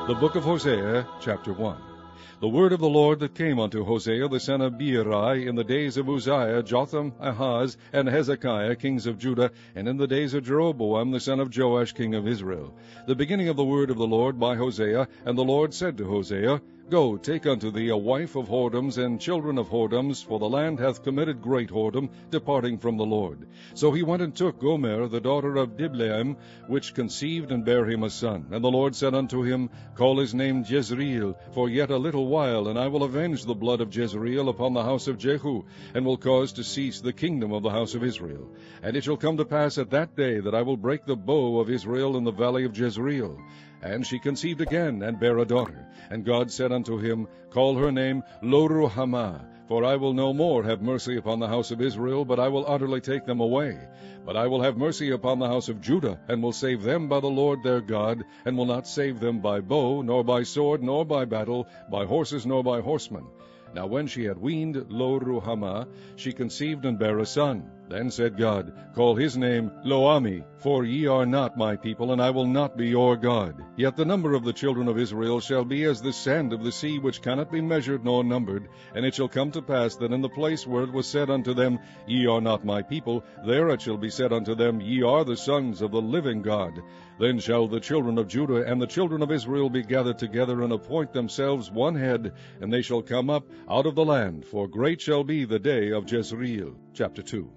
The book of Hosea, chapter 1. The word of the Lord that came unto Hosea the son of Beeri in the days of Uzziah, Jotham, Ahaz, and Hezekiah, kings of Judah, and in the days of Jeroboam the son of Joash, king of Israel. The beginning of the word of the Lord by Hosea. And the Lord said to Hosea, Go, take unto thee a wife of whoredoms and children of whoredoms, for the land hath committed great whoredom, departing from the Lord. So he went and took Gomer, the daughter of Diblaim, which conceived and bare him a son. And the Lord said unto him, Call his name Jezreel, for yet a little while, and I will avenge the blood of Jezreel upon the house of Jehu, and will cause to cease the kingdom of the house of Israel. And it shall come to pass at that day that I will break the bow of Israel in the valley of Jezreel. And she conceived again, and bare a daughter. And God said unto him, Call her name Lo-ruhamah, for I will no more have mercy upon the house of Israel, but I will utterly take them away. But I will have mercy upon the house of Judah, and will save them by the Lord their God, and will not save them by bow, nor by sword, nor by battle, by horses, nor by horsemen. Now when she had weaned Lo-ruhamah, she conceived and bare a son. Then said God, Call his name Lo-ammi, for ye are not my people, and I will not be your God. Yet the number of the children of Israel shall be as the sand of the sea, which cannot be measured nor numbered. And it shall come to pass that in the place where it was said unto them, Ye are not my people, there it shall be said unto them, Ye are the sons of the living God. Then shall the children of Judah and the children of Israel be gathered together, and appoint themselves one head, and they shall come up out of the land, for great shall be the day of Jezreel. Chapter 2.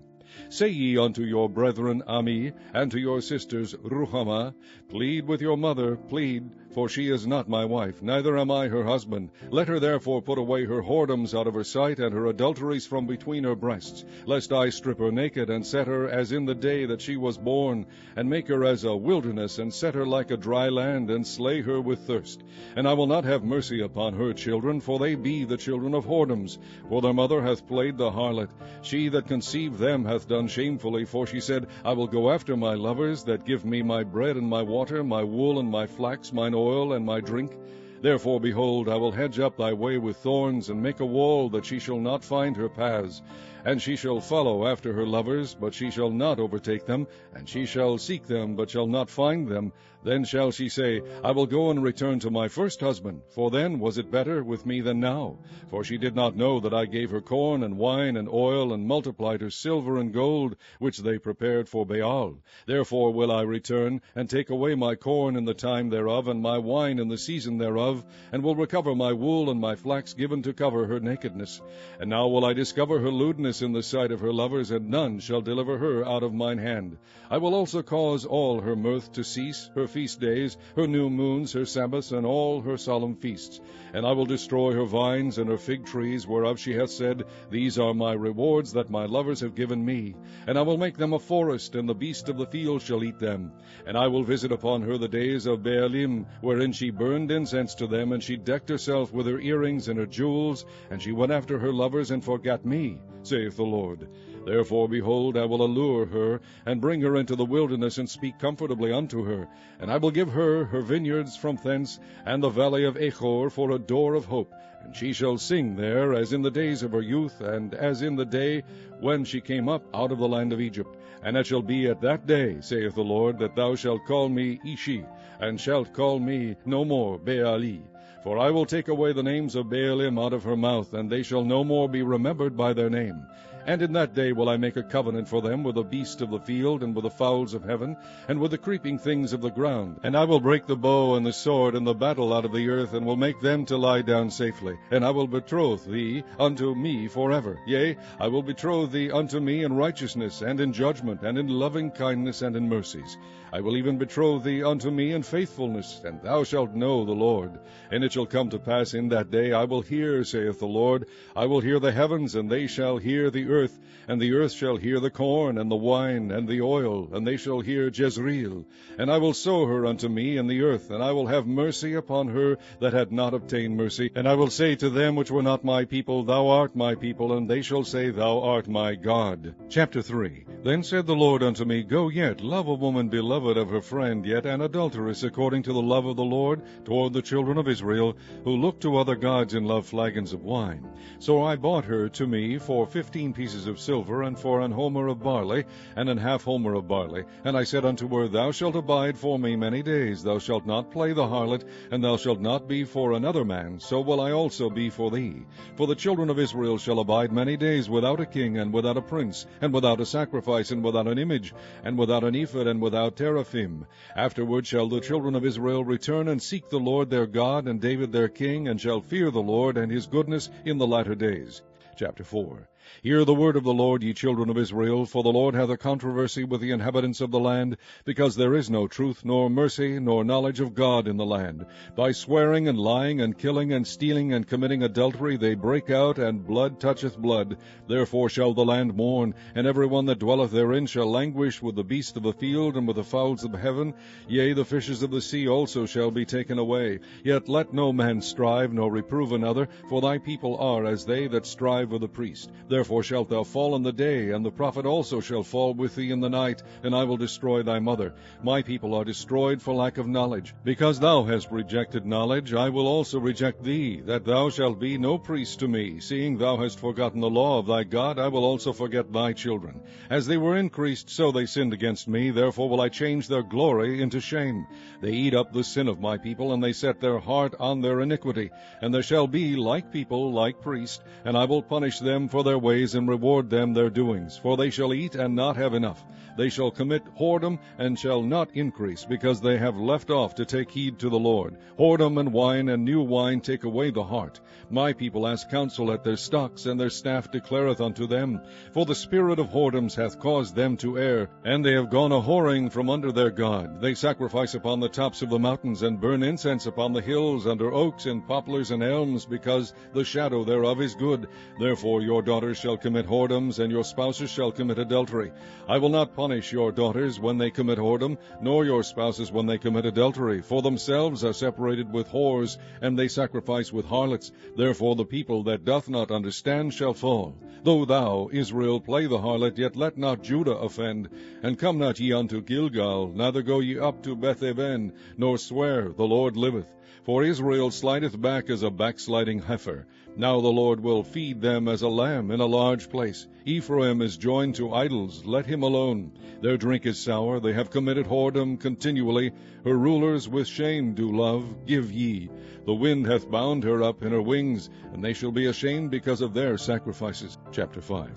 Say ye unto your brethren Ammi, and to your sisters Ruhamah, Plead with your mother, plead, for she is not my wife, neither am I her husband. Let her therefore put away her whoredoms out of her sight, and her adulteries from between her breasts, lest I strip her naked, and set her as in the day that she was born, and make her as a wilderness, and set her like a dry land, and slay her with thirst. And I will not have mercy upon her children, for they be the children of whoredoms. For their mother hath played the harlot. She that conceived them hath done shamefully, for she said, I will go after my lovers, that give me my bread and my water, my wool and my flax, mine oil and my drink. Therefore, behold, I will hedge up thy way with thorns, and make a wall, that she shall not find her paths. And she shall follow after her lovers, but she shall not overtake them. And she shall seek them, but shall not find them. Then shall she say, I will go and return to my first husband, for then was it better with me than now. For she did not know that I gave her corn and wine and oil, and multiplied her silver and gold, which they prepared for Baal. Therefore will I return, and take away my corn in the time thereof, and my wine in the season thereof, and will recover my wool and my flax given to cover her nakedness. And now will I discover her lewdness in the sight of her lovers, and none shall deliver her out of mine hand. I will also cause all her mirth to cease, her feast days, her new moons, her Sabbaths, and all her solemn feasts. And I will destroy her vines and her fig trees, whereof she hath said, These are my rewards that my lovers have given me. And I will make them a forest, and the beast of the field shall eat them. And I will visit upon her the days of Baalim, wherein she burned incense to them, and she decked herself with her earrings and her jewels, and she went after her lovers, and forgat me, saith the Lord. Therefore, behold, I will allure her, and bring her into the wilderness, and speak comfortably unto her. And I will give her her vineyards from thence, and the valley of Achor for a door of hope. And she shall sing there, as in the days of her youth, and as in the day when she came up out of the land of Egypt. And it shall be at that day, saith the Lord, that thou shalt call me Ishi, and shalt call me no more Baali. For I will take away the names of Baalim out of her mouth, and they shall no more be remembered by their name. And in that day will I make a covenant for them with the beast of the field, and with the fowls of heaven, and with the creeping things of the ground. And I will break the bow and the sword and the battle out of the earth, and will make them to lie down safely. And I will betroth thee unto me forever. Yea, I will betroth thee unto me in righteousness, and in judgment, and in loving kindness, and in mercies. I will even betroth thee unto me in faithfulness, and thou shalt know the Lord. And it shall come to pass in that day, I will hear, saith the Lord. I will hear the heavens, and they shall hear the earth, and the earth shall hear the corn, and the wine, and the oil, and they shall hear Jezreel. And I will sow her unto me in the earth, and I will have mercy upon her that had not obtained mercy. And I will say to them which were not my people, Thou art my people, and they shall say, Thou art my God. Chapter 3. Then said the Lord unto me, Go yet, love a woman beloved of her friend, yet an adulteress, according to the love of the Lord toward the children of Israel, who look to other gods and love flagons of wine. So I bought her to me for 15 pieces of silver, and for an homer of barley, and an half homer of barley. And I said unto her, Thou shalt abide for me many days, thou shalt not play the harlot, and thou shalt not be for another man, so will I also be for thee. For the children of Israel shall abide many days without a king, and without a prince, and without a sacrifice, and without an image, and without an ephod, and without teraphim. Afterward shall the children of Israel return and seek the Lord their God, and David their king, and shall fear the Lord and his goodness in the latter days. Chapter 4. Hear the word of the Lord, ye children of Israel, for the Lord hath a controversy with the inhabitants of the land, because there is no truth, nor mercy, nor knowledge of God in the land. By swearing and lying and killing and stealing and committing adultery they break out, and blood toucheth blood. Therefore shall the land mourn, and every one that dwelleth therein shall languish with the beasts of the field and with the fowls of heaven. Yea, the fishes of the sea also shall be taken away. Yet let no man strive, nor reprove another, for thy people are as they that strive with the priest. Therefore shalt thou fall in the day, and the prophet also shall fall with thee in the night, and I will destroy thy mother. My people are destroyed for lack of knowledge. Because thou hast rejected knowledge, I will also reject thee, that thou shalt be no priest to me. Seeing thou hast forgotten the law of thy God, I will also forget thy children. As they were increased, so they sinned against me, therefore will I change their glory into shame. They eat up the sin of my people, and they set their heart on their iniquity. And there shall be like people, like priests, and I will punish them for their ways, and reward them their doings. For they shall eat and not have enough. They shall commit whoredom, and shall not increase, because they have left off to take heed to the Lord. Whoredom and wine and new wine take away the heart. My people ask counsel at their stocks, and their staff declareth unto them. For the spirit of whoredoms hath caused them to err, and they have gone a whoring from under their God. They sacrifice upon the tops of the mountains, and burn incense upon the hills, under oaks and poplars and elms, because the shadow thereof is good. Therefore your daughters shall commit whoredoms, and your spouses shall commit adultery. I will not punish your daughters when they commit whoredom, nor your spouses when they commit adultery, for themselves are separated with whores, and they sacrifice with harlots. Therefore the people that doth not understand shall fall. Though thou, Israel, play the harlot, yet let not Judah offend. And come not ye unto Gilgal, neither go ye up to Beth-aven, nor swear, the Lord liveth. For Israel slideth back as a backsliding heifer. Now the Lord will feed them as a lamb in a large place. Ephraim is joined to idols, let him alone. Their drink is sour, they have committed whoredom continually. Her rulers with shame do love, give ye. The wind hath bound her up in her wings, and they shall be ashamed because of their sacrifices. Chapter 5.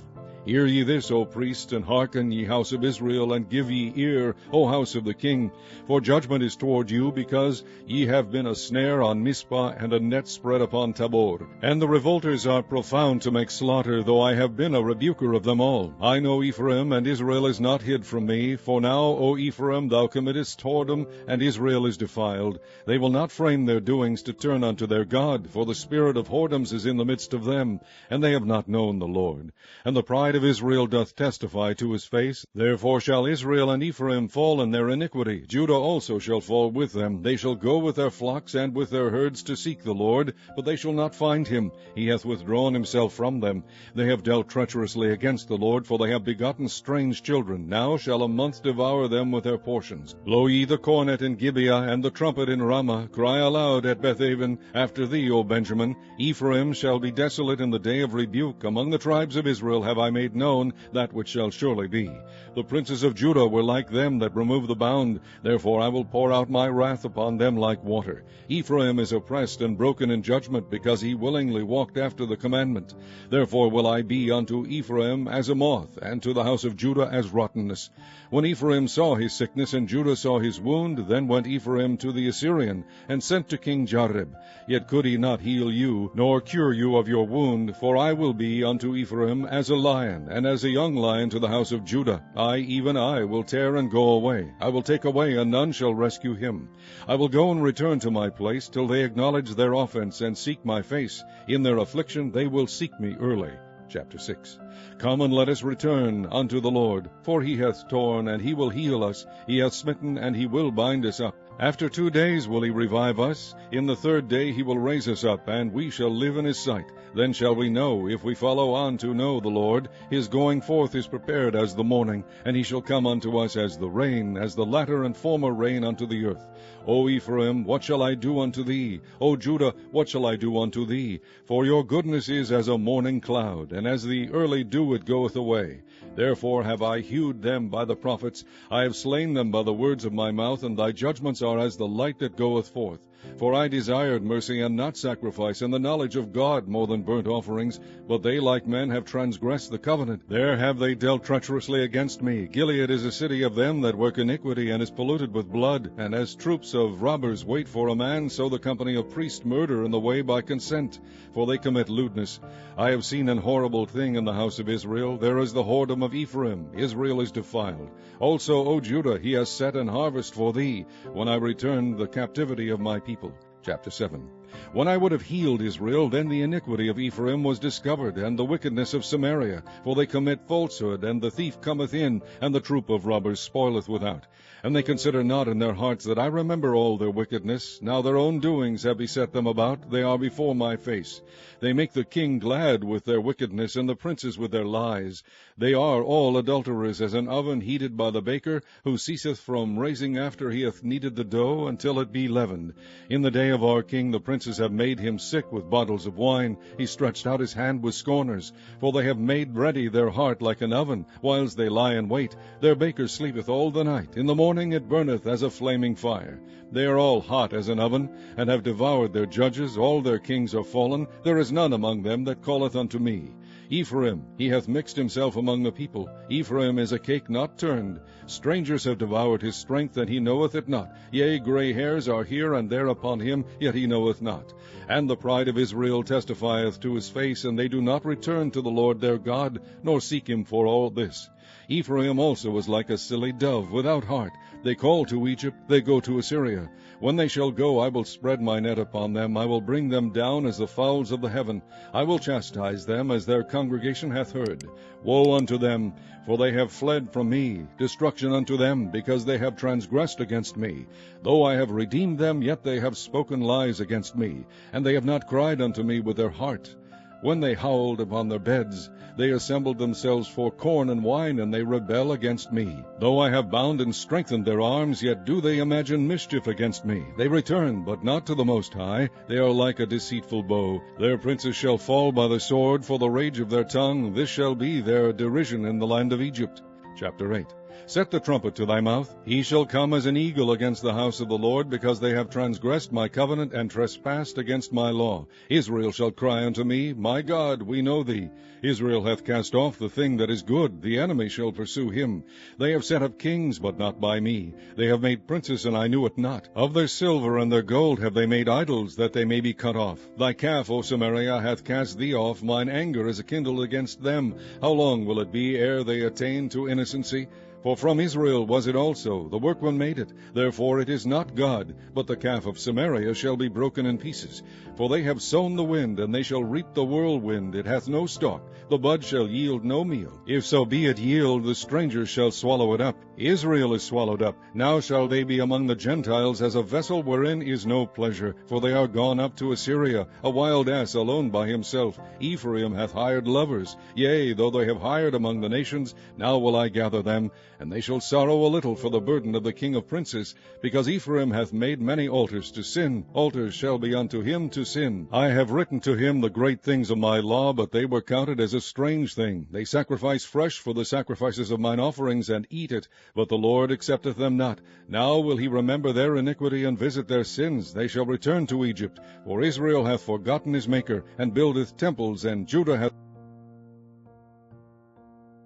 Hear ye this, O priests, and hearken, ye house of Israel, and give ye ear, O house of the king. For judgment is toward you, because ye have been a snare on Mizpah, and a net spread upon Tabor. And the revolters are profound to make slaughter, though I have been a rebuker of them all. I know Ephraim, and Israel is not hid from me. For now, O Ephraim, thou committest whoredom, and Israel is defiled. They will not frame their doings to turn unto their God, for the spirit of whoredoms is in the midst of them, and they have not known the Lord. And the pride of Israel doth testify to his face. Therefore shall Israel and Ephraim fall in their iniquity. Judah also shall fall with them. They shall go with their flocks and with their herds to seek the Lord, but they shall not find him. He hath withdrawn himself from them. They have dealt treacherously against the Lord, for they have begotten strange children. Now shall a month devour them with their portions. Blow ye the cornet in Gibeah, and the trumpet in Ramah. Cry aloud at Beth-aven. After thee, O Benjamin. Ephraim shall be desolate in the day of rebuke. Among the tribes of Israel have I made known that which shall surely be. The princes of Judah were like them that remove the bound. Therefore I will pour out my wrath upon them like water. Ephraim is oppressed and broken in judgment, because he willingly walked after the commandment. Therefore will I be unto Ephraim as a moth, and to the house of Judah as rottenness. When Ephraim saw his sickness, and Judah saw his wound, then went Ephraim to the Assyrian, and sent to King Jareb. Yet could he not heal you, nor cure you of your wound, for I will be unto Ephraim as a lion, and as a young lion to the house of Judah. I, even I, will tear and go away. I will take away, and none shall rescue him. I will go and return to my place, till they acknowledge their offense, and seek my face. In their affliction they will seek me early. Chapter 6. Come and let us return unto the Lord, for he hath torn, and he will heal us. He hath smitten, and he will bind us up. After 2 days will he revive us. In the 3rd day he will raise us up, and we shall live in his sight. Then shall we know, if we follow on to know the Lord. His going forth is prepared as the morning, and he shall come unto us as the rain, as the latter and former rain unto the earth. O Ephraim, what shall I do unto thee? O Judah, what shall I do unto thee? For your goodness is as a morning cloud, and and as the early dew it goeth away. Therefore have I hewed them by the prophets, I have slain them by the words of my mouth, and thy judgments are as the light that goeth forth. For I desired mercy and not sacrifice, and the knowledge of God more than burnt offerings. But they like men have transgressed the covenant. There have they dealt treacherously against me. Gilead is a city of them that work iniquity, and is polluted with blood. And as troops of robbers wait for a man, so the company of priests murder in the way by consent. For they commit lewdness. I have seen an horrible thing in the house of Israel. There is the whoredom of Ephraim. Israel is defiled. Also, O Judah, he has set an harvest for thee, when I returned the captivity of my people. Chapter 7. When I would have healed Israel, then the iniquity of Ephraim was discovered, and the wickedness of Samaria. For they commit falsehood, and the thief cometh in, and the troop of robbers spoileth without. And they consider not in their hearts that I remember all their wickedness. Now their own doings have beset them about, they are before my face. They make the king glad with their wickedness, and the princes with their lies. They are all adulterers, as an oven heated by the baker, who ceaseth from raising after he hath kneaded the dough, until it be leavened. In the day of our king the princes have made him sick with bottles of wine. He stretched out his hand with scorners. For they have made ready their heart like an oven, whiles they lie in wait. Their baker sleepeth all the night. In the morning it burneth as a flaming fire. They are all hot as an oven, and have devoured their judges. All their kings are fallen. There is none among them that calleth unto me. Ephraim, he hath mixed himself among the people. Ephraim is a cake not turned. Strangers have devoured his strength, and he knoweth it not. Yea, gray hairs are here and there upon him, yet he knoweth not. And the pride of Israel testifieth to his face, and they do not return to the Lord their God, nor seek him for all this. Ephraim also is like a silly dove without heart. They call to Egypt, they go to Assyria. When they shall go, I will spread my net upon them. I will bring them down as the fowls of the heaven. I will chastise them as their congregation hath heard. Woe unto them, for they have fled from me. Destruction unto them, because they have transgressed against me. Though I have redeemed them, yet they have spoken lies against me, and they have not cried unto me with their heart. When they howled upon their beds, they assembled themselves for corn and wine, and they rebel against me. Though I have bound and strengthened their arms, yet do they imagine mischief against me. They return, but not to the Most High. They are like a deceitful bow. Their princes shall fall by the sword, for the rage of their tongue. This shall be their derision in the land of Egypt. Chapter 8. Set the trumpet to thy mouth. He shall come as an eagle against the house of the Lord, because they have transgressed my covenant and trespassed against my law. Israel shall cry unto me, My God, we know thee. Israel hath cast off the thing that is good. The enemy shall pursue him. They have set up kings, but not by me. They have made princes, and I knew it not. Of their silver and their gold have they made idols, that they may be cut off. Thy calf, O Samaria, hath cast thee off. Mine anger is kindled against them. How long will it be ere they attain to innocency? For from Israel was it also, the workman made it. Therefore it is not God, but the calf of Samaria shall be broken in pieces. For they have sown the wind, and they shall reap the whirlwind. It hath no stalk. The bud shall yield no meal. If so be it yield, the strangers shall swallow it up. Israel is swallowed up. Now shall they be among the Gentiles as a vessel wherein is no pleasure. For they are gone up to Assyria, a wild ass alone by himself. Ephraim hath hired lovers. Yea, though they have hired among the nations, now will I gather them. And they shall sorrow a little for the burden of the king of princes, because Ephraim hath made many altars to sin. Altars shall be unto him to sin. I have written to him the great things of my law, but they were counted as a strange thing. They sacrifice fresh for the sacrifices of mine offerings, and eat it, but the Lord accepteth them not. Now will he remember their iniquity, and visit their sins. They shall return to Egypt. For Israel hath forgotten his Maker, and buildeth temples, and Judah hath...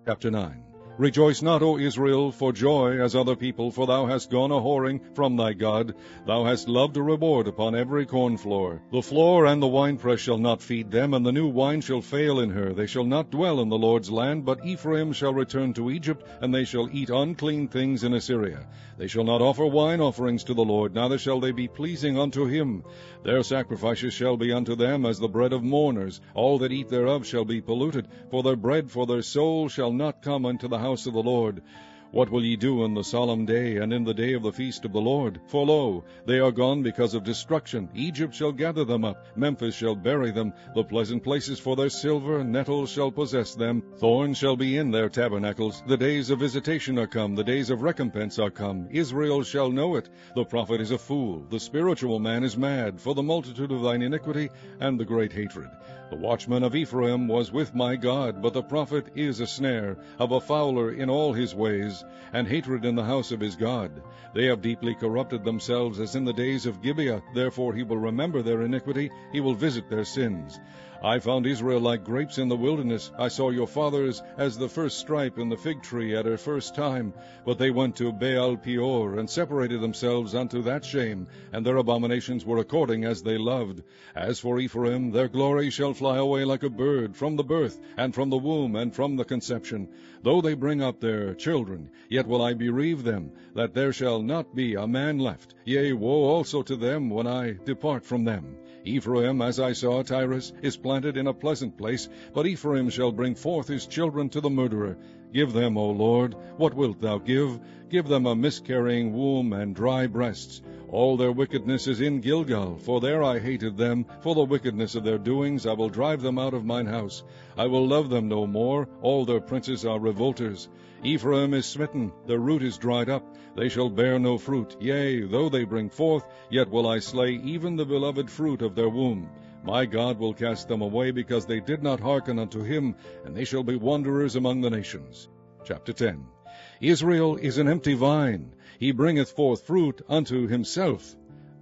Chapter 9. Rejoice not, O Israel, for joy as other people, for thou hast gone a-whoring from thy God. Thou hast loved a reward upon every corn floor. The floor and the winepress shall not feed them, and the new wine shall fail in her. They shall not dwell in the Lord's land, but Ephraim shall return to Egypt, and they shall eat unclean things in Assyria. They shall not offer wine offerings to the Lord, neither shall they be pleasing unto him. Their sacrifices shall be unto them as the bread of mourners. All that eat thereof shall be polluted, for their bread for their soul shall not come unto the house of the Lord. What will ye do in the solemn day, and in the day of the feast of the Lord? For lo, they are gone because of destruction. Egypt shall gather them up, Memphis shall bury them. The pleasant places for their silver, nettles shall possess them. Thorns shall be in their tabernacles. The days of visitation are come, the days of recompense are come. Israel shall know it. The prophet is a fool, the spiritual man is mad, for the multitude of thine iniquity and the great hatred. The watchman of Ephraim was with my God, but the prophet is a snare, of a fowler in all his ways, and hatred in the house of his God. They have deeply corrupted themselves as in the days of Gibeah, therefore he will remember their iniquity, he will visit their sins. I found Israel like grapes in the wilderness. I saw your fathers as the first stripe in the fig tree at her first time. But they went to Baal Peor, and separated themselves unto that shame, and their abominations were according as they loved. As for Ephraim, their glory shall fly away like a bird, from the birth, and from the womb, and from the conception. Though they bring up their children, yet will I bereave them, that there shall not be a man left. Yea, woe also to them when I depart from them. Ephraim, as I saw Tyrus, is planted in a pleasant place, but Ephraim shall bring forth his children to the murderer. Give them, O Lord, what wilt thou give? Give them a miscarrying womb and dry breasts. All their wickedness is in Gilgal, for there I hated them. For the wickedness of their doings I will drive them out of mine house. I will love them no more. All their princes are revolters. Ephraim is smitten, their root is dried up. They shall bear no fruit. Yea, though they bring forth, yet will I slay even the beloved fruit of their womb. My God will cast them away, because they did not hearken unto him, and they shall be wanderers among the nations. Chapter 10. Israel is an empty vine. He bringeth forth fruit unto himself.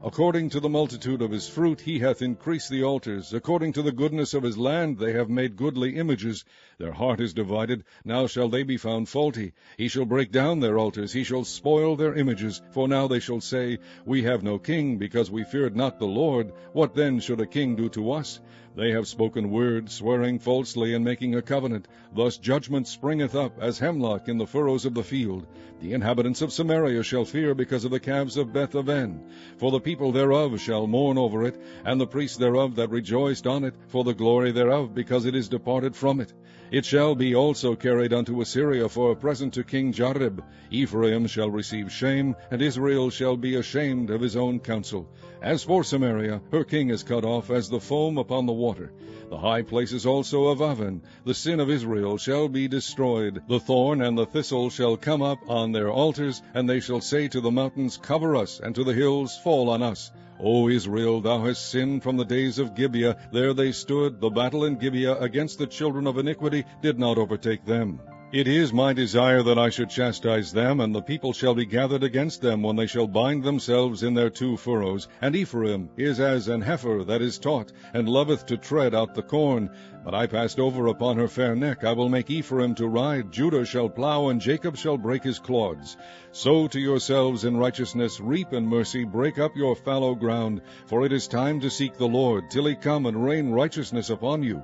According to the multitude of his fruit he hath increased the altars. According to the goodness of his land they have made goodly images. Their heart is divided, now shall they be found faulty. He shall break down their altars, he shall spoil their images. For now they shall say, We have no king, because we feared not the Lord. What then should a king do to us? They have spoken words, swearing falsely, and making a covenant. Thus judgment springeth up, as hemlock in the furrows of the field. The inhabitants of Samaria shall fear because of the calves of Beth Aven. For the people thereof shall mourn over it, and the priests thereof that rejoiced on it, for the glory thereof, because it is departed from it. It shall be also carried unto Assyria for a present to King Jareb. Ephraim shall receive shame, and Israel shall be ashamed of his own counsel. As for Samaria, her king is cut off as the foam upon the water. The high places also of Aven, the sin of Israel, shall be destroyed. The thorn and the thistle shall come up on their altars, and they shall say to the mountains, Cover us, and to the hills, Fall on us. O Israel, thou hast sinned from the days of Gibeah. There they stood. The battle in Gibeah against the children of iniquity did not overtake them. It is my desire that I should chastise them, and the people shall be gathered against them when they shall bind themselves in their two furrows. And Ephraim is as an heifer that is taught, and loveth to tread out the corn. But I passed over upon her fair neck. I will make Ephraim to ride. Judah shall plow, and Jacob shall break his clods. Sow to yourselves in righteousness, reap in mercy, break up your fallow ground. For it is time to seek the Lord, till he come and rain righteousness upon you.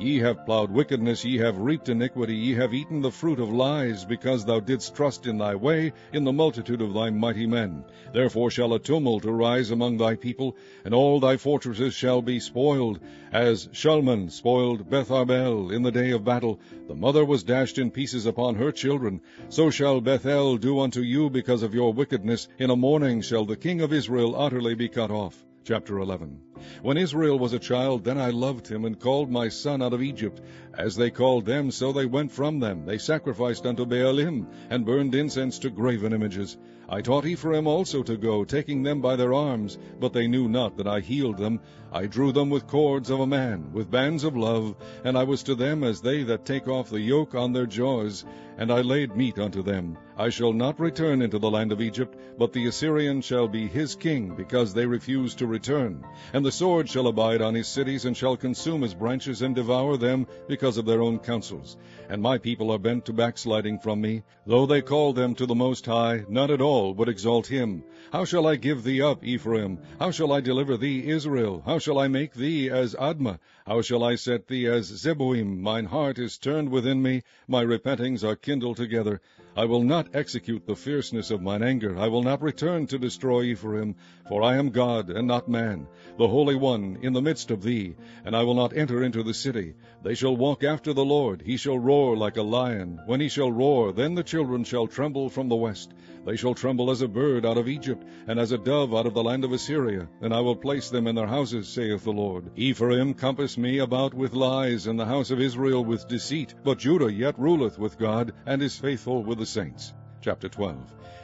Ye have plowed wickedness, ye have reaped iniquity, ye have eaten the fruit of lies, because thou didst trust in thy way, in the multitude of thy mighty men. Therefore shall a tumult arise among thy people, and all thy fortresses shall be spoiled, as Shalman spoiled Beth Arbel in the day of battle. The mother was dashed in pieces upon her children. So shall Bethel do unto you because of your wickedness. In a morning shall the king of Israel utterly be cut off. Chapter 11. When Israel was a child, then I loved him, and called my son out of Egypt. As they called them, so they went from them. They sacrificed unto Baalim, and burned incense to graven images. I taught Ephraim also to go, taking them by their arms, but they knew not that I healed them. I drew them with cords of a man, with bands of love, and I was to them as they that take off the yoke on their jaws, and I laid meat unto them. I shall not return into the land of Egypt, but the Assyrian shall be his king, because they refuse to return. And the sword shall abide on his cities, and shall consume his branches, and devour them, because of their own counsels. And my people are bent to backsliding from me. Though they call them to the Most High, none at all would exalt him. How shall I give thee up, Ephraim? How shall I deliver thee, Israel? How shall I make thee as Admah? How shall I set thee as Zeboim? Mine heart is turned within me, my repentings are kindled together. I will not execute the fierceness of mine anger. I will not return to destroy Ephraim, for I am God, and not man, the Holy One in the midst of thee, and I will not enter into the city. They shall walk after the Lord. He shall roar like a lion. When he shall roar, then the children shall tremble from the west. They shall tremble as a bird out of Egypt, and as a dove out of the land of Assyria. And I will place them in their houses, saith the Lord. Ephraim compassed me about with lies, and the house of Israel with deceit. But Judah yet ruleth with God, and is faithful with the saints. Chapter 12.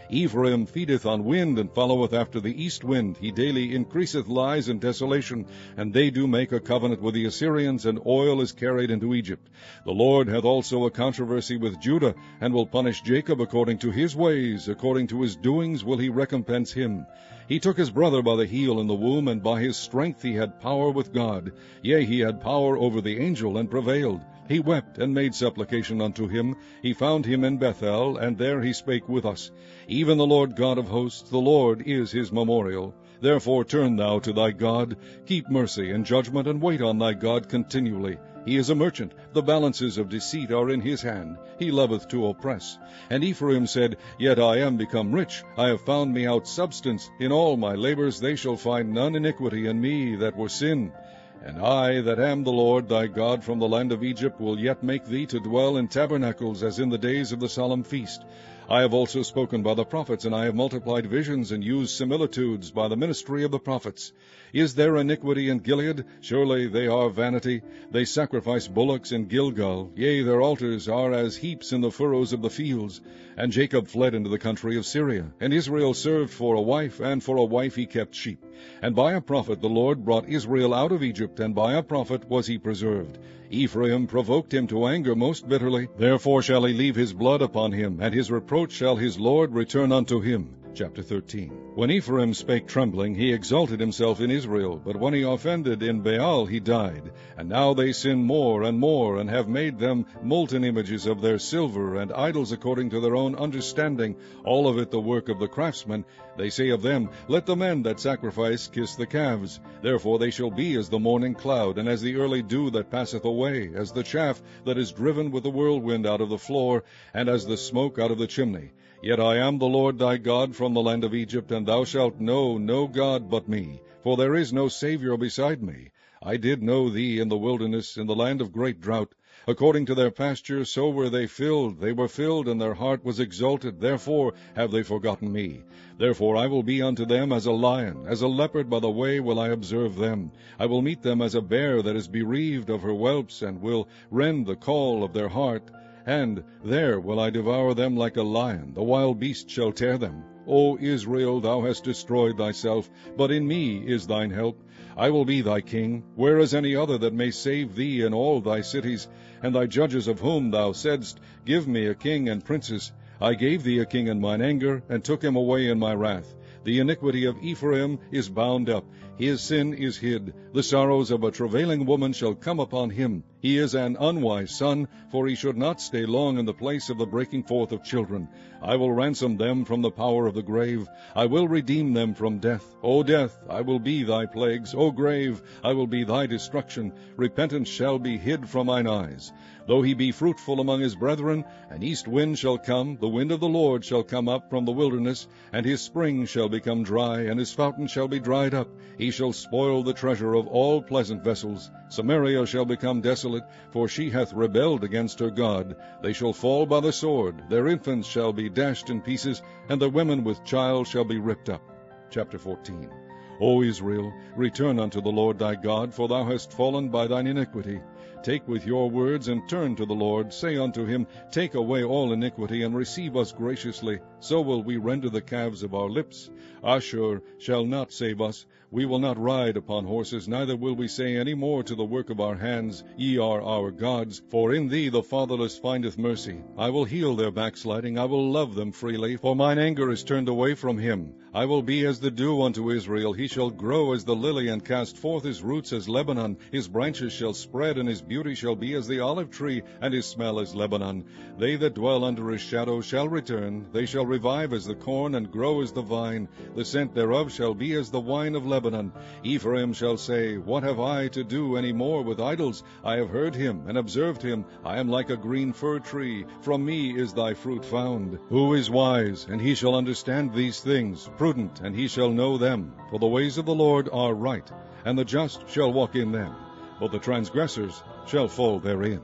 Ephraim feedeth on wind, and followeth after the east wind. He daily increaseth lies and desolation, and they do make a covenant with the Assyrians, and oil is carried into Egypt. The Lord hath also a controversy with Judah, and will punish Jacob according to his ways, according to his doings will he recompense him. He took his brother by the heel in the womb, and by his strength he had power with God. Yea, he had power over the angel, and prevailed. He wept and made supplication unto him. He found him in Bethel, and there he spake with us. Even the Lord God of hosts, the Lord is his memorial. Therefore turn thou to thy God, keep mercy and judgment, and wait on thy God continually. He is a merchant, the balances of deceit are in his hand. He loveth to oppress. And Ephraim said, Yet I am become rich, I have found me out substance. In all my labors they shall find none iniquity in me that were sin. And I, that am the Lord thy God from the land of Egypt, will yet make thee to dwell in tabernacles, as in the days of the solemn feast. I have also spoken by the prophets, and I have multiplied visions, and used similitudes by the ministry of the prophets. Is there iniquity in Gilead? Surely they are vanity. They sacrifice bullocks in Gilgal. Yea, their altars are as heaps in the furrows of the fields. And Jacob fled into the country of Syria. And Israel served for a wife, and for a wife he kept sheep. And by a prophet the Lord brought Israel out of Egypt, and by a prophet was he preserved. Ephraim provoked him to anger most bitterly. Therefore shall he leave his blood upon him, and his reproach shall his Lord return unto him. Chapter 13. When Ephraim spake trembling, he exalted himself in Israel, but when he offended in Baal he died. And now they sin more, and have made them molten images of their silver, and idols according to their own understanding, all of it the work of the craftsmen. They say of them, Let the men that sacrifice kiss the calves. Therefore they shall be as the morning cloud, and as the early dew that passeth away, as the chaff that is driven with the whirlwind out of the floor, and as the smoke out of the chimney. Yet I am the Lord thy God from the land of Egypt, and thou shalt know no God but me, for there is no Saviour beside me. I did know thee in the wilderness, in the land of great drought. According to their pasture, so were they filled, and their heart was exalted, therefore have they forgotten me. Therefore I will be unto them as a lion, as a leopard by the way will I observe them. I will meet them as a bear that is bereaved of her whelps, and will rend the call of their heart. And there will I devour them like a lion, the wild beast shall tear them. O Israel, thou hast destroyed thyself, but in me is thine help. I will be thy king. Where is any other that may save thee in all thy cities? And thy judges of whom thou saidst, Give me a king and princes. I gave thee a king in mine anger, and took him away in my wrath. The iniquity of Ephraim is bound up, his sin is hid. The sorrows of a travailing woman shall come upon him. He is an unwise son, for he should not stay long in the place of the breaking forth of children. I will ransom them from the power of the grave. I will redeem them from death. O death, I will be thy plagues. O grave, I will be thy destruction. Repentance shall be hid from mine eyes. Though he be fruitful among his brethren, an east wind shall come, the wind of the Lord shall come up from the wilderness, and his spring shall become dry, and his fountain shall be dried up. He shall spoil the treasure of all pleasant vessels. Samaria shall become desolate, for she hath rebelled against her God. They shall fall by the sword, their infants shall be dashed in pieces, and the women with child shall be ripped up. Chapter 14. O Israel, return unto the Lord thy God, for thou hast fallen by thine iniquity. Take with your words, and turn to the Lord. Say unto him, Take away all iniquity, and receive us graciously. So will we render the calves of our lips. Ashur shall not save us. We will not ride upon horses, neither will we say any more to the work of our hands, Ye are our gods. For in thee the fatherless findeth mercy. I will heal their backsliding, I will love them freely, for mine anger is turned away from him. I will be as the dew unto Israel. He shall grow as the lily, and cast forth his roots as Lebanon. His branches shall spread, and his beauty shall be as the olive tree, and his smell as Lebanon. They that dwell under his shadow shall return. They shall revive as the corn, and grow as the vine. The scent thereof shall be as the wine of Lebanon. Ephraim shall say, What have I to do any more with idols? I have heard him, and observed him. I am like a green fir tree. From me is thy fruit found. Who is wise, and he shall understand these things? Prudent, and he shall know them. For the ways of the Lord are right, and the just shall walk in them, but the transgressors shall fall therein.